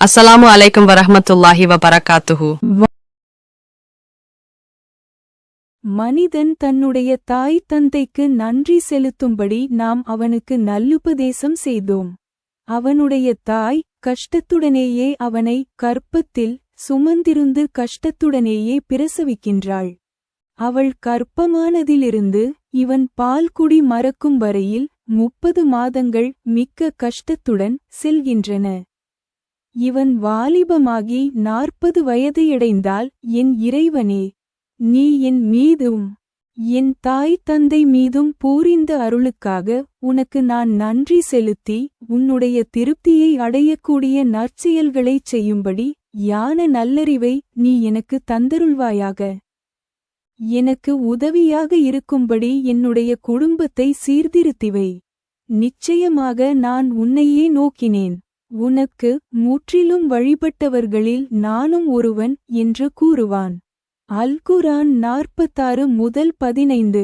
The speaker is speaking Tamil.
அஸ்ஸலாமு அலைக்கும் வரஹ்மத்துல்லாஹி வபரகாத்துஹு. மனிதன் தன்னுடைய தாய் தந்தைக்கு நன்றி செலுத்தும்படி நாம் அவனுக்கு நல்லுபதேசம் செய்தோம். அவனுடைய தாய் கஷ்டத்துடனேயே அவனை கர்ப்பத்தில் சுமந்திருந்து கஷ்டத்துடனேயே பிரசவிக்கின்றாள். அவள் கர்ப்பமானதிலிருந்து இவன் பால்குடி மறக்கும் வரையில் 30 மாதங்கள் மிக்க கஷ்டத்துடன் செல்கின்றன. இவன் வாலிபமாகி 40 வயதையடைந்தால், என் இறைவனே, நீ என் மீதும் என் தாய் தந்தை மீதும் பூரிந்த அருளுக்காக உனக்கு நான் நன்றி செலுத்தி உன்னுடைய திருப்தியை அடையக்கூடிய நற்செயல்களைச் செய்யும்படி யான நல்லறிவை நீ எனக்கு தந்தருள்வாயாக. எனக்கு உதவியாக இருக்கும்படி என்னுடைய குடும்பத்தை சீர்திருத்திவை. நிச்சயமாக நான் உன்னையே நோக்கினேன். உனக்கு முற்றிலும் வழிபட்டவர்களில் நானும் ஒருவன் என்று கூறுவான். அல் குர்ஆன் 46 முதல் 15.